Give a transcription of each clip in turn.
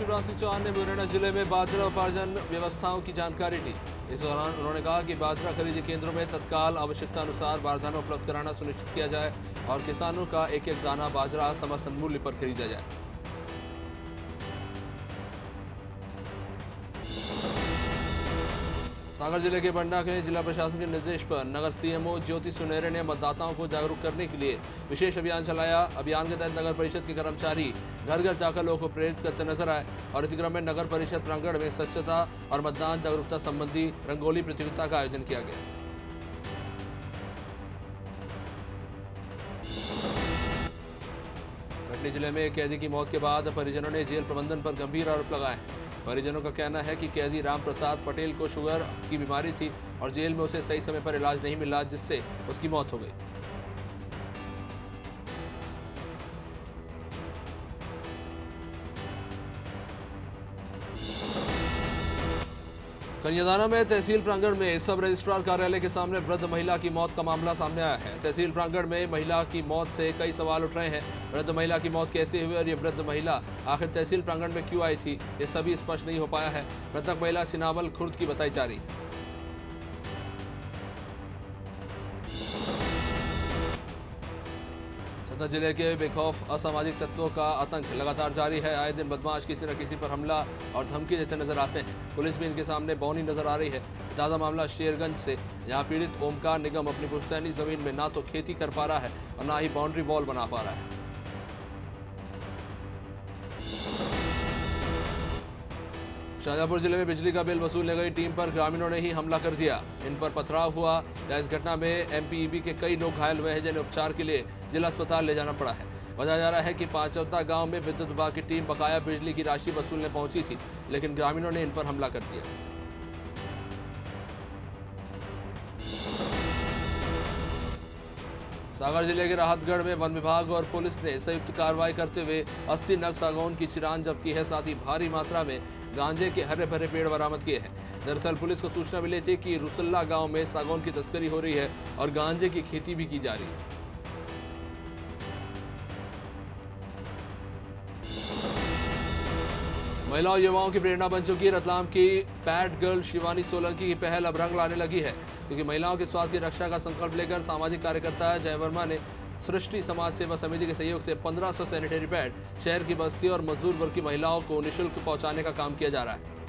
शिवराज सिंह चौहान ने मुरैना जिले में बाजरा उपार्जन व्यवस्थाओं की जानकारी दी। इस दौरान उन्होंने कहा कि बाजरा खरीदी केंद्रों में तत्काल आवश्यकता अनुसार बारदाना उपलब्ध कराना सुनिश्चित किया जाए और किसानों का एक एक दाना बाजरा समर्थन मूल्य पर खरीदा जाए। सागर जिले के बंडा के जिला प्रशासन के निर्देश पर नगर सीएमओ ज्योति सुनेरे ने मतदाताओं को जागरूक करने के लिए विशेष अभियान चलाया। अभियान के तहत नगर परिषद के कर्मचारी घर घर जाकर लोगों को प्रेरित करते नजर आए और इसी क्रम में नगर परिषद प्रांगण में स्वच्छता और मतदान जागरूकता संबंधी रंगोली प्रतियोगिता का आयोजन किया गया। कटनी जिले में एक कैदी की मौत के बाद परिजनों ने जेल प्रबंधन पर गंभीर आरोप लगाए हैं। परिजनों का कहना है कि कैदी राम प्रसाद पटेल को शुगर की बीमारी थी और जेल में उसे सही समय पर इलाज नहीं मिला, जिससे उसकी मौत हो गई। कन्यादाना में तहसील प्रांगण में सब रजिस्ट्रार कार्यालय के सामने वृद्ध महिला की मौत का मामला सामने आया है। तहसील प्रांगण में महिला की मौत से कई सवाल उठ रहे हैं। वृद्ध महिला की मौत कैसे हुई और ये वृद्ध महिला आखिर तहसील प्रांगण में क्यों आई थी, ये सभी स्पष्ट नहीं हो पाया है। मृतक महिला सिनावल खुर्द की बताई जा रही है। सतना जिले के बेखौफ असामाजिक तत्वों का आतंक लगातार जारी है। आए दिन बदमाश किसी न किसी पर हमला और धमकी देते नजर आते हैं। पुलिस भी इनके सामने बौनी नजर आ रही है। ताज़ा मामला शेरगंज से, जहां पीड़ित ओमकार निगम अपनी पुश्तैनी जमीन में ना तो खेती कर पा रहा है और ना ही बाउंड्री वॉल बना पा रहा है। शाहजहांपुर जिले में बिजली का बिल वसूलने गई टीम पर ग्रामीणों ने ही हमला कर दिया। इन पर पथराव हुआ। इस घटना में एमपीईबी के कई लोग घायल हुए हैं, जिन्हें उपचार के लिए जिला अस्पताल ले जाना पड़ा है। बताया जा रहा है कि पांचवता गांव में विद्युत विभाग की टीम बकाया बिजली की राशि वसूलने पहुंची थी, लेकिन ग्रामीणों ने इन पर हमला कर दिया। सागर जिले के राहतगढ़ में वन विभाग और पुलिस ने संयुक्त कार्रवाई करते हुए 80 नग सागौन की चिरान जब्त की है। साथ ही भारी मात्रा में गांजे के हरे भरे पेड़ बरामद किए हैं। दरअसल पुलिस को सूचना मिली थी कि रुसल्ला गांव में सागौन की तस्करी हो रही है और गांजे की खेती भी की जा रही है। महिला और युवाओं की प्रेरणा बन चुकी है रतलाम की पैड गर्ल शिवानी सोलंकी की पहल अब रंग लाने लगी है, क्योंकि महिलाओं के स्वास्थ्य की रक्षा का संकल्प लेकर सामाजिक कार्यकर्ता जय वर्मा ने सृष्टि समाज सेवा समिति के सहयोग से 1500 सैनिटरी पैड शहर की बस्ती और मजदूर वर्ग की महिलाओं को निःशुल्क पहुंचाने का काम किया जा रहा है।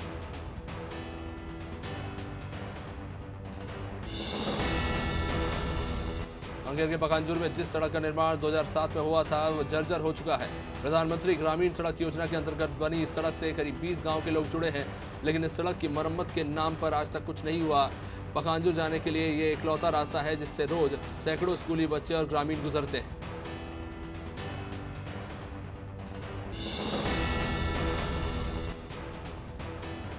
कांकेर के पखानजूर में जिस सड़क का निर्माण 2007 में हुआ था वो जर्जर हो चुका है। प्रधानमंत्री ग्रामीण सड़क योजना के अंतर्गत बनी इस सड़क से करीब 20 गांव के लोग जुड़े हैं, लेकिन इस सड़क की मरम्मत के नाम पर आज तक कुछ नहीं हुआ। पखानजूर जाने के लिए ये इकलौता रास्ता है जिससे रोज सैकड़ों स्कूली बच्चे और ग्रामीण गुजरते हैं।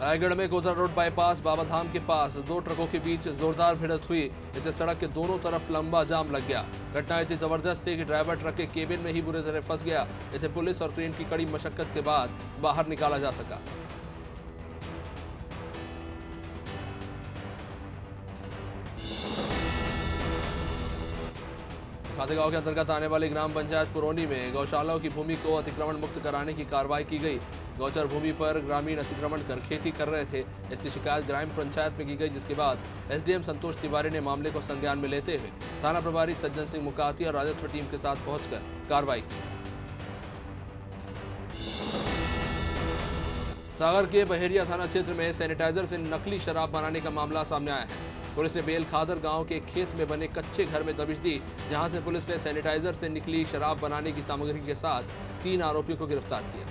रायगढ़ में कोतरा रोड बाईपास बाबाधाम के पास 2 ट्रकों के बीच जोरदार भिड़ंत हुई। इससे सड़क के दोनों तरफ लंबा जाम लग गया। घटना इतनी जबरदस्त थी कि ड्राइवर ट्रक के केबिन में ही बुरी तरह फंस गया। इसे पुलिस और क्रेन की कड़ी मशक्कत के बाद बाहर निकाला जा सका। खातेगांव के अंतर्गत आने वाली ग्राम पंचायत पुरौनी में गौशालाओं की भूमि को अतिक्रमण मुक्त कराने की कार्रवाई की गई। गौचर भूमि पर ग्रामीण अतिक्रमण कर खेती कर रहे थे। इसकी शिकायत ग्राम पंचायत में की गई, जिसके बाद एसडीएम संतोष तिवारी ने मामले को संज्ञान में लेते हुए थाना प्रभारी सज्जन सिंह मुकाती और राजस्व टीम के साथ पहुंचकर कार्रवाई की। सागर के बहेरिया थाना क्षेत्र में सैनिटाइजर से नकली शराब बनाने का मामला सामने आया है। पुलिस ने बेल खादर गांव के खेत में बने कच्चे घर में दबिश दी, जहां से पुलिस ने सैनिटाइजर से निकली शराब बनाने की सामग्री के साथ 3 आरोपियों को गिरफ्तार किया।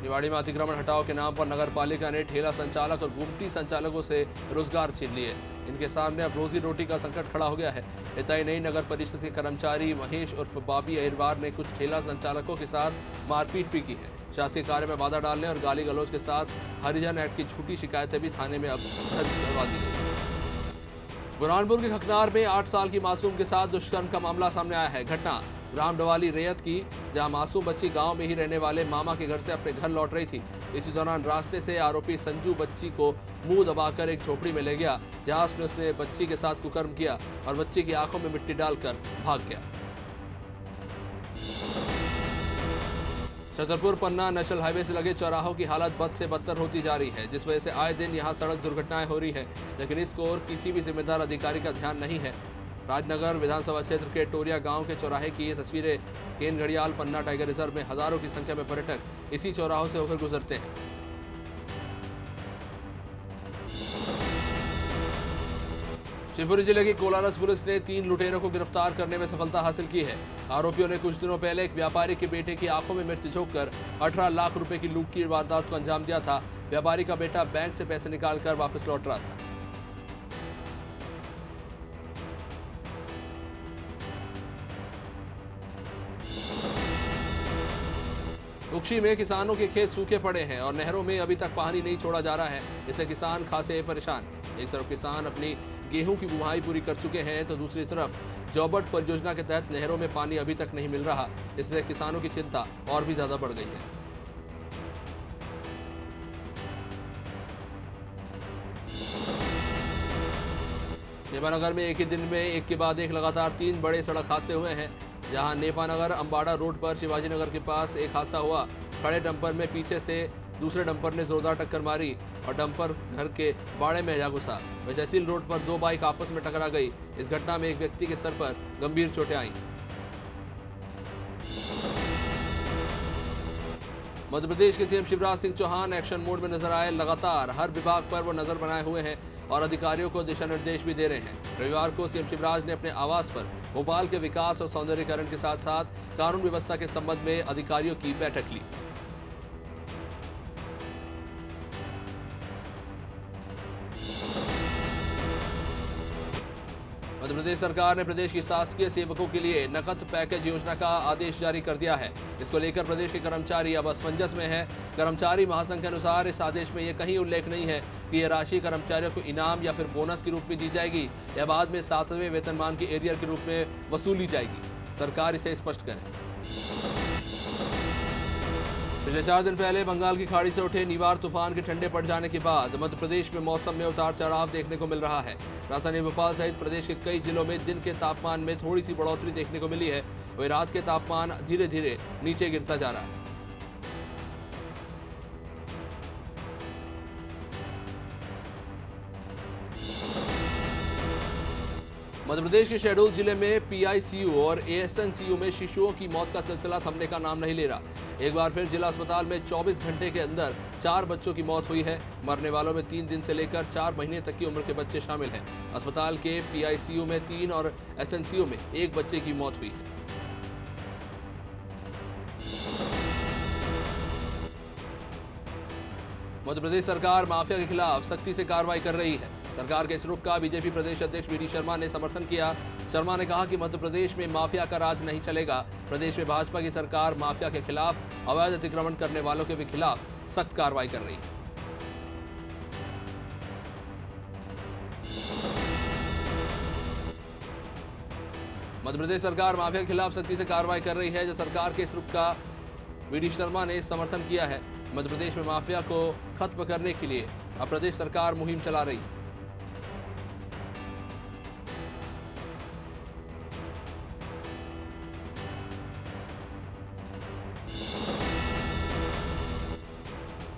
निवाड़ी में अतिक्रमण हटाओ के नाम पर नगर पालिका ने ठेला संचालक और गुमटी संचालकों से रोजगार छीन लिए। इनके सामने अब रोजी रोटी का संकट खड़ा हो गया है। इतना ही नहीं, नगर परिषद के कर्मचारी महेश उर्फ बाबी अहिरवार ने कुछ ठेला संचालकों के साथ मारपीट भी की है। शासकीय कार्य में बाधा डालने और गाली गलौज के साथ हरिजन एक्ट की झूठी शिकायतें भी थाने में अब दर्ज करवा दी गई। बुरहानपुर के खकनार में 8 साल की मासूम के साथ दुष्कर्म का मामला सामने आया है। घटना ग्राम डवाली रेयत की, जहां मासूम बच्ची गांव में ही रहने वाले मामा के घर से अपने घर लौट रही थी। इसी दौरान रास्ते से आरोपी संजू बच्ची को मुंह दबाकर एक झोपड़ी में ले गया, जहां उसने बच्ची के साथ कुकर्म किया और बच्ची की आंखों में मिट्टी डालकर भाग गया। छतरपुर पन्ना नेशनल हाईवे से लगे चौराहों की हालत बद से बदतर होती जा रही है, जिस वजह से आए दिन यहां सड़क दुर्घटनाएं हो रही है, लेकिन इसको और किसी भी जिम्मेदार अधिकारी का ध्यान नहीं है। राजनगर विधानसभा क्षेत्र के टोरिया गांव के चौराहे की ये तस्वीरें। केन घड़ियाल पन्ना टाइगर रिजर्व में हजारों की संख्या में पर्यटक इसी चौराहों से होकर गुजरते हैं। शिवपुरी जिले की कोलारस पुलिस ने 3 लुटेरों को गिरफ्तार करने में सफलता हासिल की है। आरोपियों ने कुछ दिनों पहले एक व्यापारी के बेटे की आंखों में मिर्च झोंककर 18 लाख रुपए की लूट की वारदात को अंजाम दिया था। व्यापारी का बेटा बैंक से पैसे निकालकर वापस लौट रहा था। उक्षी में किसानों के खेत सूखे पड़े हैं और नहरों में अभी तक पानी नहीं छोड़ा जा रहा है, इससे किसान खासे परेशान। एक तरफ किसान अपनी गेहूं की बुआई पूरी कर चुके हैं, तो दूसरी तरफ जॉबर्ट परियोजना के तहत नहरों में पानी अभी तक नहीं मिल रहा, इससे किसानों की चिंता और भी ज्यादा बढ़ गई है। नेपानगर में एक ही दिन में एक के बाद एक लगातार 3 बड़े सड़क हादसे हुए हैं, जहां नेपानगर अंबाड़ा रोड पर शिवाजीनगर के पास एक हादसा हुआ। खड़े डंपर में पीछे से दूसरे डंपर ने जोरदार टक्कर मारी और डंपर घर के बाड़े में जा घुसा। वहीं तहसील रोड पर 2 बाइक आपस में टकरा गई। इस घटना में एक व्यक्ति के सर पर गंभीर चोटें आईं। मध्य प्रदेश के CM Shivraj Singh Chouhan action mode में नजर आए। लगातार हर विभाग पर वो नजर बनाए हुए हैं और अधिकारियों को दिशा निर्देश भी दे रहे हैं। रविवार को सीएम शिवराज ने अपने आवास पर भोपाल के विकास और सौंदर्यीकरण के साथ साथ कानून व्यवस्था के संबंध में अधिकारियों की बैठक ली। मध्य प्रदेश सरकार ने प्रदेश की शासकीय सेवकों के लिए नकद पैकेज योजना का आदेश जारी कर दिया है। इसको लेकर प्रदेश के कर्मचारी अब असमंजस में हैं। कर्मचारी महासंघ के अनुसार इस आदेश में यह कहीं उल्लेख नहीं है कि यह राशि कर्मचारियों को इनाम या फिर बोनस के रूप में दी जाएगी या बाद में 7वें वेतनमान के एरियर के रूप में वसूली जाएगी। सरकार इसे स्पष्ट करे। पिछले 4 दिन पहले बंगाल की खाड़ी से उठे निवार तूफान के ठंडे पड़ जाने के बाद मध्य प्रदेश में मौसम में उतार चढ़ाव देखने को मिल रहा है। राजधानी भोपाल सहित प्रदेश के कई जिलों में दिन के तापमान में थोड़ी सी बढ़ोतरी देखने को मिली है, वहीं रात के तापमान धीरे धीरे नीचे गिरता जा रहा है। मध्य प्रदेश के शहडोल जिले में पीआईसीयू और एएसएनसीयू में शिशुओं की मौत का सिलसिला थमने का नाम नहीं ले रहा। एक बार फिर जिला अस्पताल में 24 घंटे के अंदर 4 बच्चों की मौत हुई है। मरने वालों में 3 दिन से लेकर 4 महीने तक की उम्र के बच्चे शामिल हैं। अस्पताल के पीआईसीयू में 3 और एसएनसीयू में 1 बच्चे की मौत हुई है। मध्य प्रदेश सरकार माफिया के खिलाफ सख्ती से कार्रवाई कर रही है। सरकार के इस रुख का बीजेपी प्रदेश अध्यक्ष वी डी शर्मा ने समर्थन किया। शर्मा ने कहा कि मध्य प्रदेश में माफिया का राज नहीं चलेगा। प्रदेश में भाजपा की सरकार माफिया के खिलाफ, अवैध अतिक्रमण करने वालों के भी खिलाफ सख्त कार्रवाई कर रही है। मध्य प्रदेश सरकार माफिया के खिलाफ सख्ती से कार्रवाई कर रही है। जो सरकार के इस रुख का वी डी शर्मा ने समर्थन किया है। मध्य प्रदेश में माफिया को खत्म करने के लिए अब प्रदेश सरकार मुहिम चला रही है।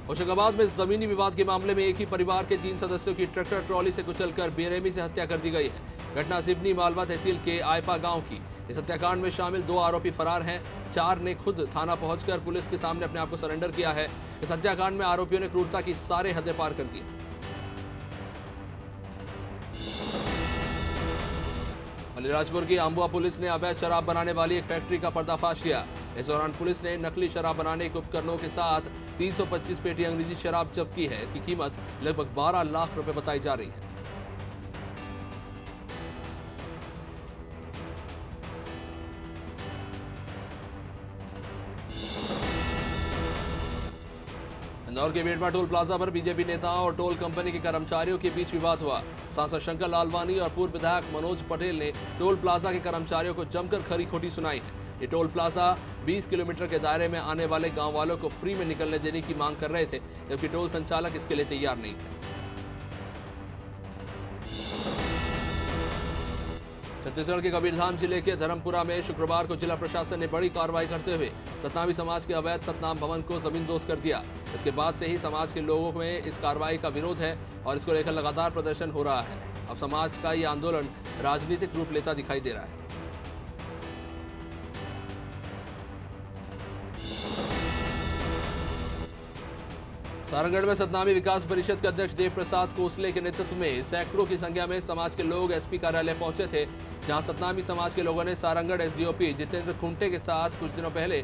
होशंगाबाद में जमीनी विवाद के मामले में एक ही परिवार के 3 सदस्यों की ट्रैक्टर ट्रॉली से कुचलकर बेरहमी से हत्या कर दी गई है। घटना सिवनी मालवा तहसील के आयपा गांव की। इस हत्याकांड में शामिल 2 आरोपी फरार हैं। 4 ने खुद थाना पहुंचकर पुलिस के सामने अपने आप को सरेंडर किया है। इस हत्याकांड में आरोपियों ने क्रूरता की सारे हदें पार कर दी। अलीराजपुर की आंबुआ पुलिस ने अवैध शराब बनाने वाली एक फैक्ट्री का पर्दाफाश किया। इस दौरान पुलिस ने नकली शराब बनाने के उपकरणों के साथ 325 पेटी अंग्रेजी शराब जब्त की है। इसकी कीमत लगभग 12 लाख रुपए बताई जा रही है। इंदौर के बेटवा टोल प्लाजा पर बीजेपी नेताओं और टोल कंपनी के कर्मचारियों के बीच विवाद हुआ। सांसद शंकर लालवानी और पूर्व विधायक मनोज पटेल ने टोल प्लाजा के कर्मचारियों को जमकर खरी खोटी सुनाई है। ये टोल प्लाजा 20 किलोमीटर के दायरे में आने वाले गांव वालों को फ्री में निकलने देने की मांग कर रहे थे, जबकि टोल संचालक इसके लिए तैयार नहीं थे। छत्तीसगढ़ के कबीरधाम जिले के धर्मपुरा में शुक्रवार को जिला प्रशासन ने बड़ी कार्रवाई करते हुए सतनामी समाज के अवैध सतनाम भवन को जमींदोज कर दिया। इसके बाद से ही समाज के लोगों में इस कार्रवाई का विरोध है और इसको लेकर लगातार प्रदर्शन हो रहा है। अब समाज का ये आंदोलन राजनीतिक रूप लेता दिखाई दे रहा है। सारंगढ़ में सतनामी विकास परिषद के अध्यक्ष देव प्रसाद कोसले के नेतृत्व में सैकड़ों की संख्या में समाज के लोग एसपी कार्यालय पहुंचे थे, जहां सतनामी समाज के लोगों ने सारंगढ़ एसडीओपी जितेंद्र खुंटे के साथ कुछ दिनों पहले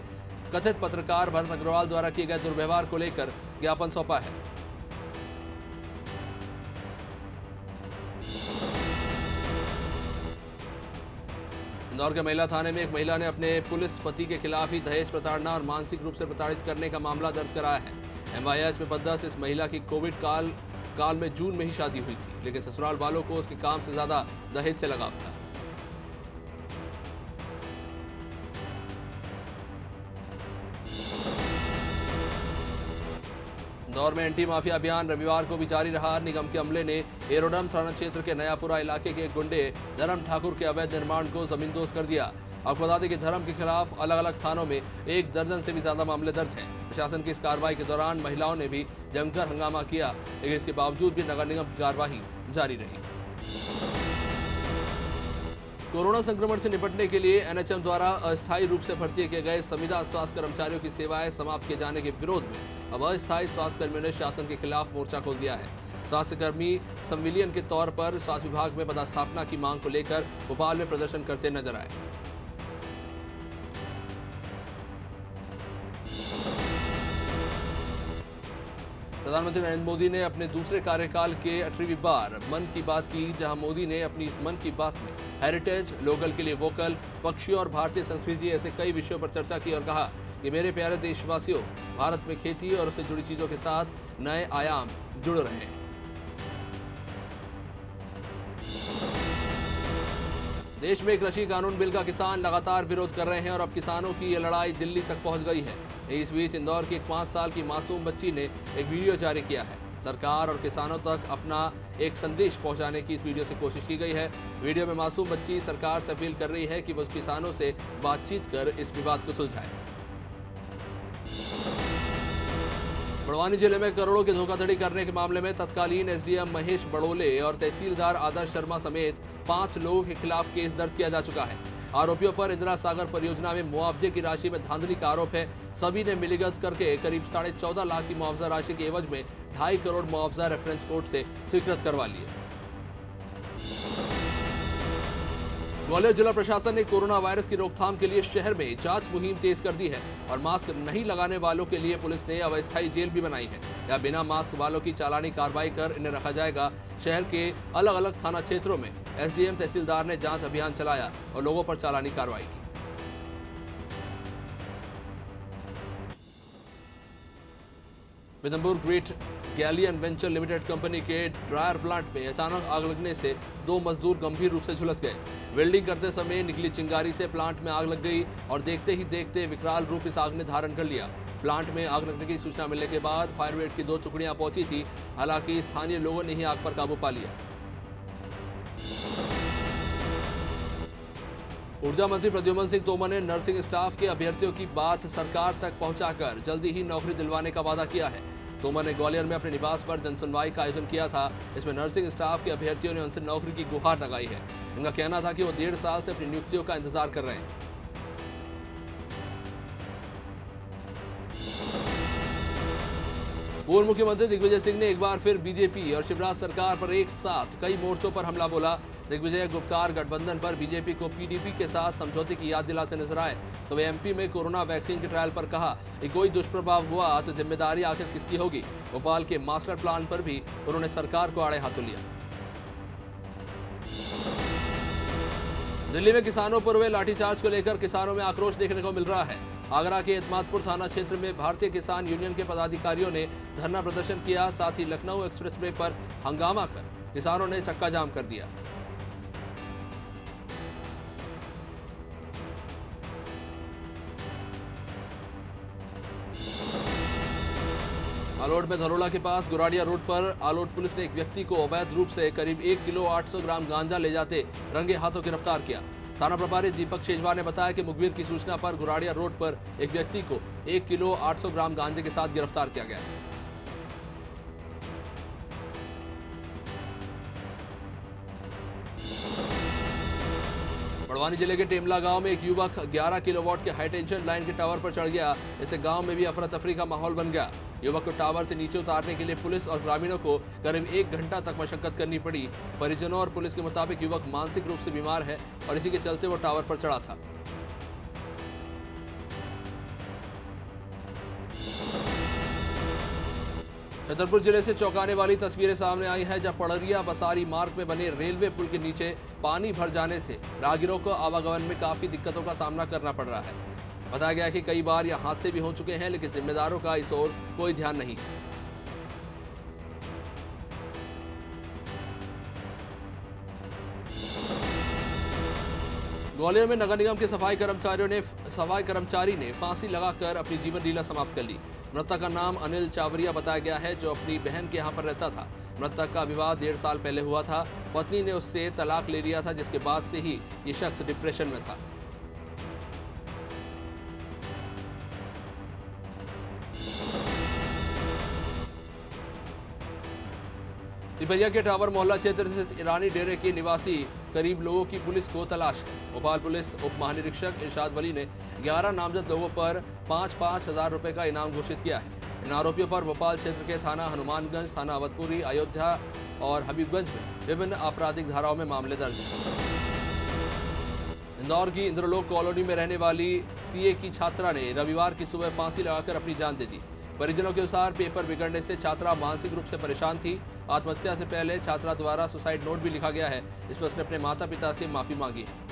कथित पत्रकार भरत अग्रवाल द्वारा किए गए दुर्व्यवहार को लेकर ज्ञापन सौंपा है। इंदौर के महिला थाने में एक महिला ने अपने पुलिस पति के खिलाफ ही दहेज प्रताड़ना और मानसिक रूप से प्रताड़ित करने का मामला दर्ज कराया है। एमआईएच में बदस इस महिला की कोविड काल में जून में ही शादी हुई थी, लेकिन ससुराल वालों को उसके काम से ज्यादा दहेज से लगाव था। इंदौर में एंटी माफिया अभियान रविवार को भी जारी रहा। निगम के अमले ने एरोडम थाना क्षेत्र के नयापुरा इलाके के गुंडे धर्म ठाकुर के अवैध निर्माण को जमींदोज कर दिया। आपको बता दें कि धर्म के खिलाफ अलग अलग थानों में 1 दर्जन से भी ज्यादा मामले दर्ज हैं। प्रशासन की इस कार्रवाई के दौरान महिलाओं ने भी जमकर हंगामा किया, लेकिन इसके बावजूद भी नगर निगम की कार्रवाई जारी रही। कोरोना संक्रमण से निपटने के लिए एनएचएम द्वारा अस्थायी रूप से भर्ती किए गए संविदा स्वास्थ्य कर्मचारियों की सेवाएं समाप्त किए जाने के विरोध में अब अस्थायी स्वास्थ्य कर्मियों ने शासन के खिलाफ मोर्चा खोल दिया है। स्वास्थ्य कर्मी संविलियन के तौर पर स्वास्थ्य विभाग में पदस्थापना की मांग को लेकर भोपाल में प्रदर्शन करते नजर आए। प्रधानमंत्री नरेंद्र मोदी ने अपने दूसरे कार्यकाल के 18वीं बार मन की बात की, जहां मोदी ने अपनी इस मन की बात में हेरिटेज, लोकल के लिए वोकल, पक्षियों और भारतीय संस्कृति ऐसे कई विषयों पर चर्चा की और कहा कि मेरे प्यारे देशवासियों, भारत में खेती और उससे जुड़ी चीजों के साथ नए आयाम जुड़ रहे हैं। देश में कृषि कानून बिल का किसान लगातार विरोध कर रहे हैं और अब किसानों की ये लड़ाई दिल्ली तक पहुंच गई है। इस बीच इंदौर की एक 5 साल की मासूम बच्ची ने एक वीडियो जारी किया है। सरकार और किसानों तक अपना एक संदेश पहुंचाने की इस वीडियो से कोशिश की गई है। वीडियो में मासूम बच्ची सरकार से अपील कर रही है कि वो किसानों से बातचीत कर इस विवाद को सुलझाए। बड़वानी जिले में करोड़ों की धोखाधड़ी करने के मामले में तत्कालीन एसडीएम महेश बड़ोले और तहसीलदार आदर्श शर्मा समेत 5 लोगों के खिलाफ केस दर्ज किया जा चुका है। आरोपियों पर इंदिरा सागर परियोजना में मुआवजे की राशि में धांधली का आरोप है। सभी ने मिलीभगत करके करीब 14.5 लाख की मुआवजा राशि के एवज में 2.5 करोड़ मुआवजा रेफरेंस कोर्ट से स्वीकृत करवा लिए। ग्वालियर जिला प्रशासन ने कोरोना वायरस की रोकथाम के लिए शहर में जांच मुहिम तेज कर दी है और मास्क नहीं लगाने वालों के लिए पुलिस ने अब अस्थायी जेल भी बनाई है। या बिना मास्क वालों की चालानी कार्रवाई कर इन्हें रखा जाएगा। शहर के अलग अलग थाना क्षेत्रों में एसडीएम तहसीलदार ने जांच अभियान चलाया और लोगों पर चालानी कार्रवाई की। Bidanpur Great Galleon Venture Limited company के ड्रायर प्लांट में अचानक आग लगने से 2 मजदूर गंभीर रूप से झुलस गए। वेल्डिंग करते समय निकली चिंगारी से प्लांट में आग लग गई और देखते ही देखते विकराल रूप इस आग ने धारण कर लिया। प्लांट में आग लगने की सूचना मिलने के बाद फायर ब्रिगेड की 2 टुकड़ियां पहुंची थी। हालांकि स्थानीय लोगों ने ही आग पर काबू पा लिया। ऊर्जा मंत्री प्रद्युम्न सिंह तोमर ने नर्सिंग स्टाफ के अभ्यर्थियों की बात सरकार तक पहुंचाकर जल्दी ही नौकरी दिलवाने का वादा किया है। तोमर ने ग्वालियर में अपने निवास पर जनसुनवाई का आयोजन किया था। इसमें नर्सिंग स्टाफ के अभ्यर्थियों ने उनसे नौकरी की गुहार लगाई है। इनका कहना था कि वो 1.5 साल से अपनी नियुक्तियों का इंतजार कर रहे हैं। पूर्व मुख्यमंत्री दिग्विजय सिंह ने एक बार फिर बीजेपी और शिवराज सरकार पर एक साथ कई मोर्चों पर हमला बोला। दिग्विजय गुपकार गठबंधन पर बीजेपी को पीडीपी के साथ समझौते की याद दिलाते नजर आए तो वे एमपी में कोरोना वैक्सीन के ट्रायल पर कहा कि कोई दुष्प्रभाव हुआ तो जिम्मेदारी आखिर किसकी होगी। भोपाल के मास्टर प्लान पर भी उन्होंने सरकार को आड़े हाथों लिया। दिल्ली में किसानों पर हुए लाठीचार्ज को लेकर किसानों में आक्रोश देखने को मिल रहा है। आगरा के एतमादपुर थाना क्षेत्र में भारतीय किसान यूनियन के पदाधिकारियों ने धरना प्रदर्शन किया। साथ ही लखनऊ एक्सप्रेसवे पर हंगामा कर किसानों ने चक्का जाम कर दिया। आलोट में धरोला के पास गुराड़िया रोड पर आलोट पुलिस ने एक व्यक्ति को अवैध रूप से करीब 1 किलो 800 ग्राम गांजा ले जाते रंगे हाथों गिरफ्तार किया। थाना प्रभारी दीपक शेजवार ने बताया कि मुखबिर की सूचना पर गुराड़िया रोड पर एक व्यक्ति को 1 किलो 800 ग्राम गांजे के साथ गिरफ्तार किया गया। बड़वानी जिले के टेमला गांव में एक युवक 11 किलोवाट के हाईटेंशन लाइन के टावर पर चढ़ गया। इससे गांव में भी अफरा तफरी का माहौल बन गया। युवक को टावर से नीचे उतारने के लिए पुलिस और ग्रामीणों को करीब 1 घंटा तक मशक्कत करनी पड़ी। परिजनों और पुलिस के मुताबिक युवक मानसिक रूप से बीमार है और इसी के चलते वो टावर पर चढ़ा था। छतरपुर जिले से चौंकाने वाली तस्वीरें सामने आई हैं, जब पड़रिया बसारी मार्ग में बने रेलवे पुल के नीचे पानी भर जाने से राहगीरों को आवागमन में काफी दिक्कतों का सामना करना पड़ रहा है। बताया गया कि कई बार यह हादसे भी हो चुके हैं, लेकिन जिम्मेदारों का इस ओर कोई ध्यान नहीं है। ग्वालियर में नगर निगम के सफाई कर्मचारी ने फांसी लगाकर अपनी जीवन लीला समाप्त कर ली। मृतक का नाम अनिल चावरिया बताया गया है, जो अपनी बहन के यहाँ पर रहता था। मृतक का विवाह 1.5 साल पहले हुआ था। पत्नी ने उससे तलाक ले लिया था, जिसके बाद से ही ये शख्स डिप्रेशन में था। पिपरिया के टावर मोहल्ला क्षेत्र से ईरानी डेरे के निवासी करीब लोगों की पुलिस को तलाश है। भोपाल पुलिस उप महानिरीक्षक इरशाद वली ने 11 नामजद लोगों पर 5-5 हजार रुपए का इनाम घोषित किया है। इन आरोपियों पर भोपाल क्षेत्र के थाना हनुमानगंज, थाना अवधपुरी, अयोध्या और हबीबगंज में विभिन्न आपराधिक धाराओं में मामले दर्ज हैं। इंदौर की इंद्रलोक कॉलोनी में रहने वाली सीए की छात्रा ने रविवार की सुबह फांसी लगाकर अपनी जान दे दी। परिजनों के अनुसार पेपर बिगड़ने से छात्रा मानसिक रूप से परेशान थी। आत्महत्या से पहले छात्रा द्वारा सुसाइड नोट भी लिखा गया है। इसमें उसने अपने माता पिता से माफी मांगी है।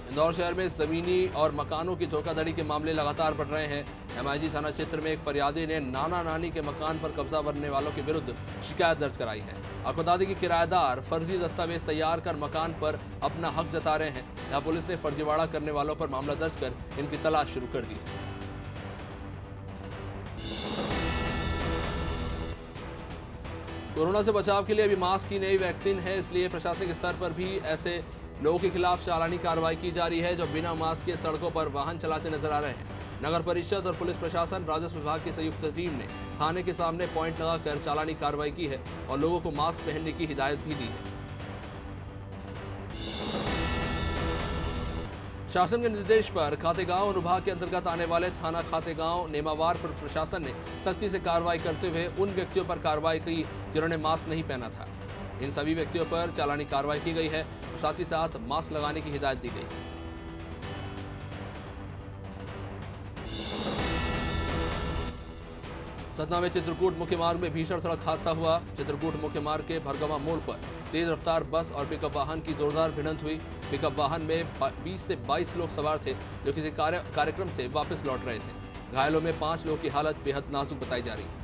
इंदौर शहर में जमीनी और मकानों की धोखाधड़ी के मामले लगातार बढ़ रहे हैं। एमआईजी थाना क्षेत्र में एक फरियादी ने नाना नानी के मकान पर कब्जा करने वालों के विरुद्ध शिकायत दर्ज कराई है। आपको बता दें कि किराएदार फर्जी दस्तावेज तैयार कर मकान पर अपना हक जता रहे हैं। यहाँ पुलिस ने फर्जीवाड़ा करने वालों पर मामला दर्ज कर इनकी तलाश शुरू कर दी है। कोरोना से बचाव के लिए अभी मास्क की नई वैक्सीन है, इसलिए प्रशासनिक स्तर पर भी ऐसे लोगों के खिलाफ चालानी कार्रवाई की जा रही है जो बिना मास्क के सड़कों पर वाहन चलाते नजर आ रहे हैं। नगर परिषद और पुलिस प्रशासन राजस्व विभाग की संयुक्त टीम ने थाने के सामने पॉइंट लगाकर चालानी कार्रवाई की है और लोगों को मास्क पहनने की हिदायत भी दी है। शासन के निर्देश पर खातेगांव अनुभाग के अंतर्गत आने वाले थाना खातेगांव नेमावार पर प्रशासन ने सख्ती से कार्रवाई करते हुए उन व्यक्तियों पर कार्रवाई की जिन्होंने मास्क नहीं पहना था। इन सभी व्यक्तियों पर चालानी कार्रवाई की गई है और साथ ही साथ मास्क लगाने की हिदायत दी गई। सतना में चित्रकूट मुख्य मार्ग में भीषण सड़क हादसा हुआ। चित्रकूट मुख्य मार्ग के भरगवा मोड़ पर तेज रफ्तार बस और पिकअप वाहन की जोरदार भिड़ंत हुई। पिकअप वाहन में 20 से 22 लोग सवार थे जो किसी कार्यक्रम से वापस लौट रहे थे। घायलों में 5 लोगों की हालत बेहद नाजुक बताई जा रही है।